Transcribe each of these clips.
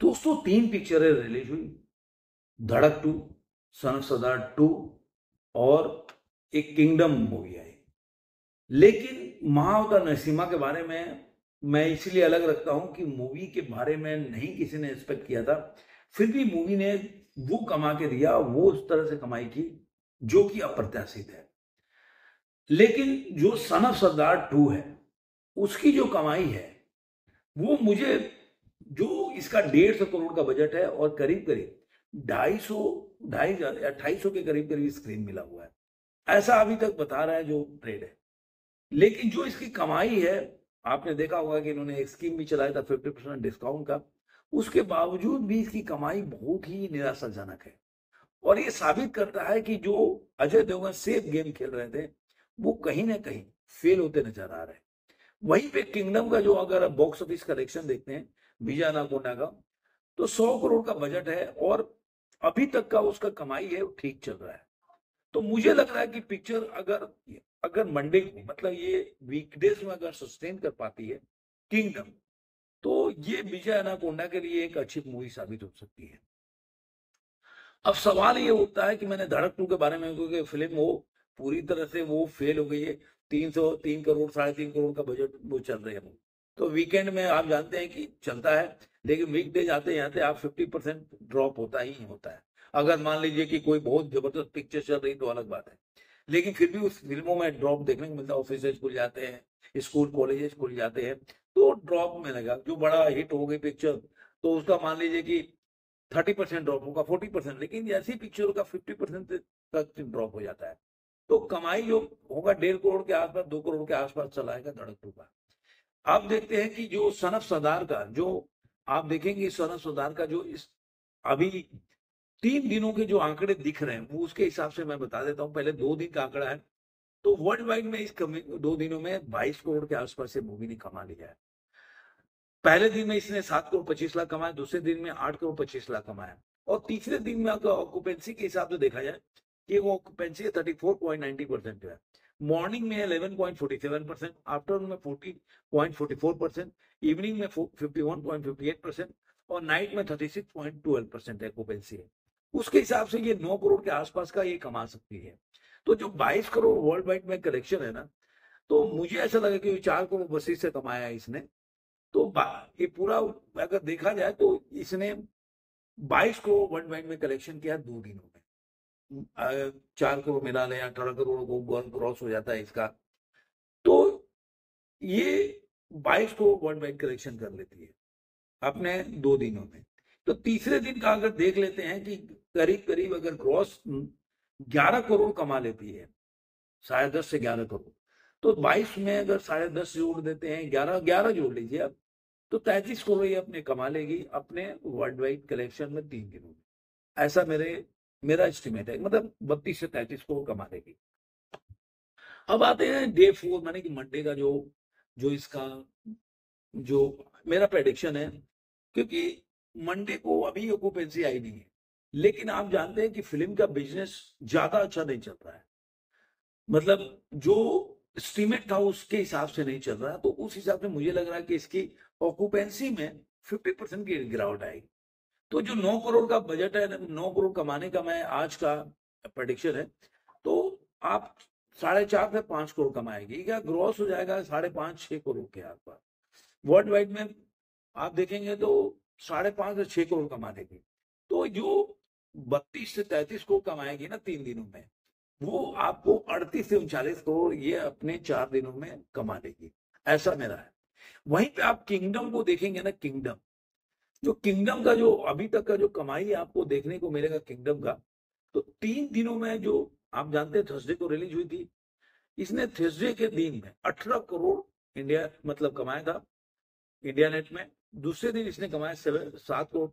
दोस्तों 3 पिक्चरें रिलीज हुई, धड़क 2, सन ऑफ सरदार 2 और एक किंगडम मूवी आई। लेकिन महाअवतार नरसिम्हा के बारे में मैं इसलिए अलग रखता हूं कि मूवी के बारे में नहीं किसी ने एक्सपेक्ट किया था, फिर भी मूवी ने वो कमा के दिया, वो उस तरह से कमाई की जो कि अप्रत्याशित है। लेकिन जो सन ऑफ सरदार 2 है, उसकी जो कमाई है वो मुझे, जो इसका 150 करोड़ का बजट है और करीब करीब 2800 के करीब करीब स्क्रीन मिला हुआ है, ऐसा अभी तक बता रहा है जो ट्रेड है। लेकिन जो इसकी कमाई है, आपने देखा होगा कि इन्होंने एक स्कीम भी चलाया था 50% डिस्काउंट का, उसके बावजूद भी इसकी कमाई बहुत ही निराशाजनक है। और ये साबित करता है कि जो अजय देवगन सेफ गेम खेल रहे थे, वो कहीं ना कहीं फेल होते नजर आ रहे हैं। वहीं पे किंगडम का जो अगर बॉक्स ऑफिस कलेक्शन देखते हैं विजय अनाकोंडा का, तो 100 करोड़ का बजट है और अभी तक का उसका कमाई है वो ठीक चल रहा है। तो मुझे लग रहा है कि पिक्चर अगर अगर मंडे को, मतलब ये वीकडेज में अगर सस्टेन कर पाती है किंगडम, तो ये विजय अनाकोंडा के लिए एक अच्छी मूवी साबित हो सकती है। अब सवाल ये उठता है कि मैंने धड़क 2 के बारे में, क्योंकि फिल्म वो पूरी तरह से वो फेल हो गई है। 303 करोड़, 3.5 करोड़ का बजट वो चल रही है वो। तो वीकेंड में आप जानते हैं कि चलता है, लेकिन वीकडे जाते जाते आप 50% ड्रॉप होता ही होता है। अगर मान लीजिए कि कोई बहुत जबरदस्त पिक्चर चल रही तो अलग बात है, लेकिन फिर भी उस फिल्मों में ड्रॉप देखने को मिलता है। ऑफिस खुल जाते हैं, स्कूल कॉलेजेस खुल जाते हैं, तो ड्रॉप मिलेगा। जो बड़ा हिट हो गई पिक्चर, तो उसका मान लीजिए कि 30% ड्रॉप होगा, 40%, लेकिन ऐसी पिक्चरों का 50% तक ड्रॉप हो जाता है। तो कमाई जो होगा 1.5 करोड़ के आसपास, 2 करोड़ के आसपास चला आएगा धड़क 2 का। आप देखते हैं कि जो सन ऑफ सरदार का, जो आप देखेंगे सन ऑफ सरदार का जो इस अभी 3 दिनों के जो आंकड़े दिख रहे हैं, वो उसके हिसाब से मैं बता देता हूँ। पहले 2 दिन का आंकड़ा है, तो वर्ल्ड वाइड में इस 2 दिनों में 22 करोड़ के आसपास से मूवी ने कमा लिया है। पहले दिन में इसने 7 करोड़ 25 लाख कमाए, दूसरे दिन में 8 करोड़ 25 लाख कमाया, और तीसरे दिन में अगर ऑक्यूपेंसी के हिसाब से देखा जाए कि वो ऑक्यूपेंसी 34.90% है। मॉर्निंग में 11.47%, आफ्टरनून में 40.44%, इवनिंग में 51.58% और नाइट में 36.12% ऑक्यूपेंसी है। उसके हिसाब से ये 9 करोड़ के आसपास का ये कमा सकती है। तो जो 22 करोड़ वर्ल्ड वाइड में कलेक्शन है ना, तो मुझे ऐसा लगा कि 4 करोड़ 80 से कमाया है इसने। तो ये पूरा अगर देखा जाए तो इसने 22 करोड़ वर्ल्ड वाइड में कलेक्शन किया 2 दिनों में। 4 करोड़ मिला लें, 18 करोड़ को क्रॉस हो जाता है इसका। तो ये 22 करोड़ वर्ल्ड वाइड कलेक्शन कर लेती है अपने 2 दिनों में। तो तीसरे दिन का अगर देख लेते हैं कि करीब करीब अगर ग्रॉस 11 करोड़ कमा लेती है, 10.5 से 11 करोड़, तो 22 में अगर 10.5 जोड़ देते हैं, 11 जोड़ लीजिए आप, तो 33 करोड़ ये अपने कमा लेगी अपने वर्ल्ड वाइड कलेक्शन में 3 दिनों में। ऐसा मेरा एस्टिमेट है, मतलब 32 से 33 करोड़ कमा लेगी। अब आते हैं डे 4, माने कि मंडे का जो जो इसका जो मेरा प्रेडिक्शन है, क्योंकि मंडे को अभी ऑक्यूपेंसी आई नहीं है, लेकिन आप जानते हैं कि फिल्म का बिजनेस ज्यादा अच्छा नहीं चल रहा है। मतलब जो एस्टीमेट था उसके हिसाब से नहीं चल रहा है, तो उस हिसाब से मुझे लग रहा है कि इसकी ऑक्यूपेंसी में 50% की गिरावट आएगी। तो जो 9 करोड़ का बजट है, 9 करोड़ कमाने का मैं आज का प्रेडिक्शन है, तो आप 4.5 से 5 करोड़ कमाएगी, क्या ग्रॉस हो जाएगा 5.5 से 6 करोड़ के आसपास। वर्ल्ड वाइड में आप देखेंगे तो 5.5 से 6 करोड़ कमा लेगी। तो जो 32 से 33 करोड़ कमाएगी ना 3 दिनों में, वो आपको 38 से 39 करोड़ ये अपने 4 दिनों में कमा लेगी। ऐसा मेरा है। वहीं पे आप किंगडम को देखेंगे ना, किंगडम का जो अभी तक का जो कमाई आपको देखने को मिलेगा किंगडम का, तो 3 दिनों में, जो आप जानते हैं थर्सडे को रिलीज हुई थी, इसने थर्सडे के दिन में 18 करोड़ इंडिया मतलब कमाया था इंडिया नेट में। दूसरे दिन इसने कमाया 7 करोड़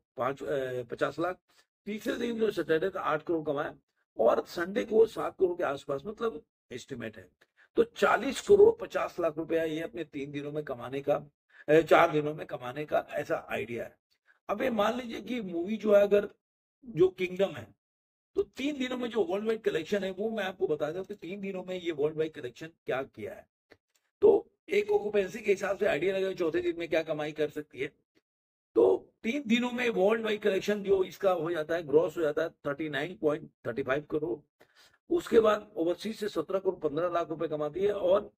50 लाख। तीसरे दिन जो सैटरडे था 8 करोड़ कमाया, और संडे को 7 करोड़ के आसपास, मतलब एस्टिमेट है। तो 40 करोड़ 50 लाख रुपया ये अपने 3 दिनों में कमाने का, 4 दिनों में कमाने का ऐसा आइडिया है। अब ये मान लीजिए कि मूवी जो है, अगर जो किंगडम है, तो 3 दिनों में जो वर्ल्ड वाइड कलेक्शन है वो मैं आपको बता दूं कि 3 दिनों में ये वर्ल्ड वाइड कलेक्शन क्या किया है। तो एक ऑक्यूपेंसी के हिसाब से आइडिया लगा चौथे दिन में क्या कमाई कर सकती है। तो 3 दिनों में वर्ल्ड वाइड कलेक्शन जो इसका हो जाता है, ग्रॉस हो जाता है 39.35 करोड़। उसके बाद ओवरसीज से 17 करोड़ 15 लाख रुपए कमाती है, और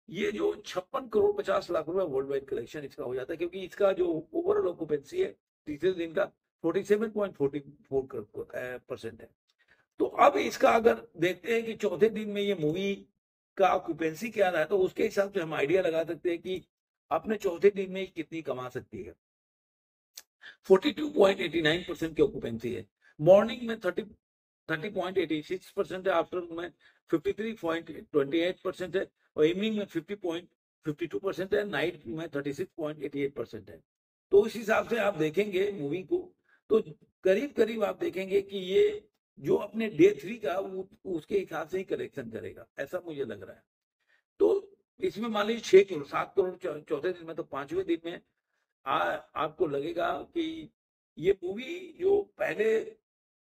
ये जो 56 करोड़ 50 लाख रुपए वर्ल्ड वाइड कलेक्शन इसका हो जाता है, क्योंकि इसका जो ओवरऑल ऑक्यूपेंसी है तीसरे दिन का 47.44% है। तो अब इसका अगर देखते हैं कि चौथे दिन में ये मूवी का ऑक्यूपेंसी क्या रहा है, तो उसके हिसाब से हम आइडिया लगा सकते हैं कि अपने चौथे दिन में कितनी कमा सकती है। 42.89% की ऑक्यूपेंसी है, मॉर्निंग में 30.86% है, आफ्टरनून में 53.28% है, और इवनिंग में 50.52% है, नाइट में 36.88% है। तो उस हिसाब से आप देखेंगे मूवी को, तो करीब करीब आप देखेंगे कि ये जो अपने डे 3 का उसके हिसाब से ही कलेक्शन करेगा, ऐसा मुझे लग रहा है। तो इसमें मान लीजिए 6 करोड़ 7 करोड़ चौथे दिन में, तो 5वें दिन में आपको लगेगा कि ये मूवी जो पहले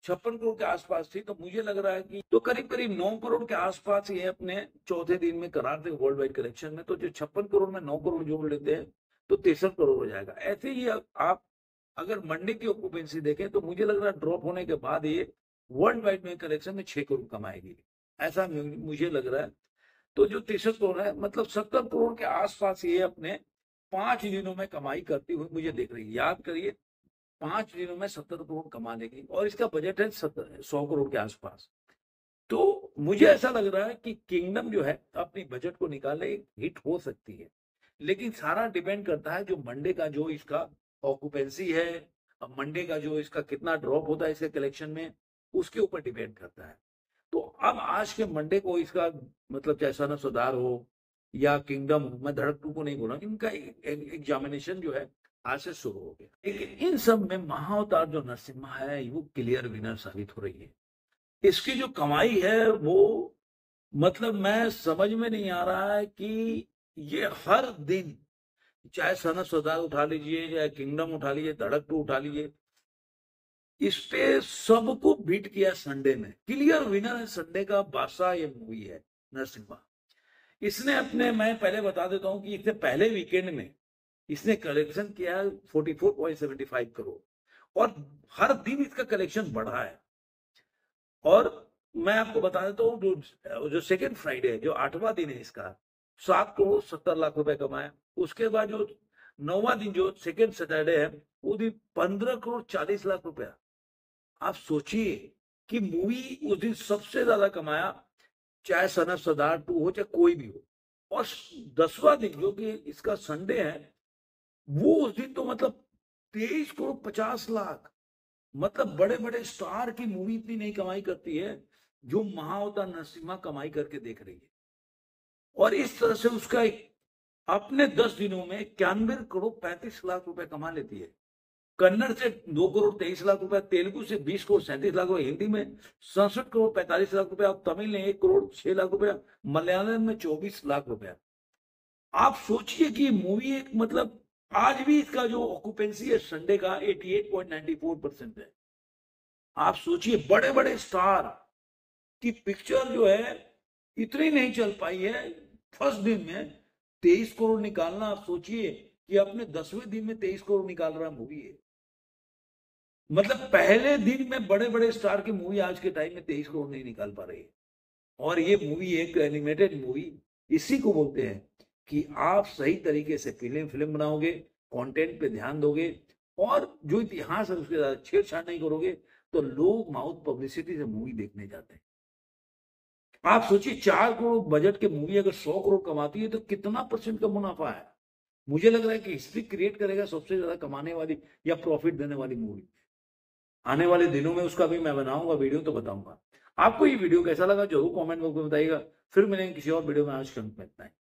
56 करोड़ के आसपास थी, तो मुझे लग रहा है कि तो करीब करीब 9 करोड़ के आसपास ये अपने चौथे दिन में करार थे वर्ल्ड वाइड कलेक्शन में। तो जो 56 करोड़ में 9 करोड़ जोड़ लेते हैं तो 63 करोड़ हो जाएगा। ऐसे ही आप अगर मंडे की ऑक्यूपेंसी देखें तो मुझे लग रहा है ड्रॉप होने के बाद ये वर्ल्ड वाइड में कलेक्शन में 6 करोड़ कमाएगी, ऐसा मुझे लग रहा है। तो जो 63 करोड़ है, मतलब 70 करोड़ के आसपास ये अपने 5 दिनों में कमाई करती हुई मुझे दिख रही है। याद करिए 5 दिनों में 70 करोड़ कमा लेगी, और इसका बजट है 100 करोड़ के आसपास। तो मुझे ऐसा लग रहा है कि किंगडम जो है अपनी बजट को निकाले हिट हो सकती है, लेकिन सारा डिपेंड करता है जो मंडे का जो इसका ऑक्यूपेंसी है, अब मंडे का जो इसका कितना ड्रॉप होता है इसके कलेक्शन में, उसके ऊपर डिपेंड करता है। तो अब आज के मंडे को इसका मतलब चाहे सन ऑफ सरदार हो या किंगडम हो, मैं धड़क 2 को नहीं बोला, इनका एग्जामिनेशन जो है आज से शुरू हो गया। लेकिन इन सब में महाअवतार जो नरसिम्हा है वो क्लियर विनर साबित हो रही है। इसकी जो कमाई है वो मतलब मैं समझ में नहीं आ रहा है कि ये हर दिन, चाहे सन ऑफ सरदार उठा लीजिए, चाहे किंगडम उठा लीजिए, धड़क 2 उठा लीजिए, इस पे सबको बीट किया संडे में। क्लियर विनर है संडे का, बादशाह ये मूवी है नरसिम्हा। इसने अपने, मैं पहले बता देता हूं कि इसने पहले वीकेंड में इसने कलेक्शन किया 44.75 करोड़, और हर दिन इसका कलेक्शन बढ़ा है। और मैं आपको बता देता हूँ जो सेकेंड फ्राइडे है, जो 8वां दिन है, इसका 7 करोड़ 70 लाख रुपए कमाया। उसके बाद जो 9वां दिन जो सेकेंड सैटरडे है, वो दिन 15 करोड़ 40 लाख रुपया। आप सोचिए कि मूवी उस दिन सबसे ज्यादा कमाया, चाहे सन ऑफ सरदार 2 हो चाहे कोई भी हो। और 10वां दिन जो कि इसका संडे है, वो उस दिन तो मतलब 23 करोड़ 50 लाख। मतलब बड़े बड़े स्टार की मूवी इतनी नहीं कमाई करती है जो महाअवतार नरसिम्हा कमाई करके देख रही है। और इस तरह से उसका अपने 10 दिनों में 91 करोड़ 35 लाख रुपए कमा लेती है। कन्नड़ से 2 करोड़ 23 लाख रुपए, तेलुगु से 20 करोड़ 37 लाख रुपए, हिंदी में 67 करोड़ 45 लाख रुपए, और तमिल ने 1 करोड़ 6 लाख रुपए, मलयालम में 24 लाख रुपए। आप सोचिए कि मूवी एक मतलब आज भी इसका जो ऑक्यूपेंसी है संडे का 88.94% है। आप सोचिए बड़े बड़े स्टार की पिक्चर जो है इतनी नहीं चल पाई है फर्स्ट दिन में 23 करोड़ निकालना। आप सोचिए कि अपने 10वें दिन में 23 करोड़ निकाल रहा मूवी है। मतलब पहले दिन में बड़े बड़े स्टार की मूवी आज के टाइम में 23 करोड़ नहीं निकाल पा रही है। और ये मूवी एक एनिमेटेड मूवी, इसी को बोलते हैं कि आप सही तरीके से फिल्म बनाओगे, कंटेंट पे ध्यान दोगे, और जो इतिहास है उसके साथ छेड़छाड़ नहीं करोगे, तो लोग माउथ पब्लिसिटी से मूवी देखने जाते हैं। आप सोचिए 4 करोड़ बजट के मूवी अगर 100 करोड़ कमाती है तो कितना % का मुनाफा है। मुझे लग रहा है कि हिस्ट्री क्रिएट करेगा सबसे ज्यादा कमाने वाली या प्रॉफिट देने वाली मूवी। आने वाले दिनों में उसका भी मैं बनाऊंगा वीडियो, तो बताऊंगा। आपको ये वीडियो कैसा लगा जरूर कमेंट बॉक्स में बताइएगा। फिर मिलेंगे किसी और वीडियो में। आज के अंत में इतना ही।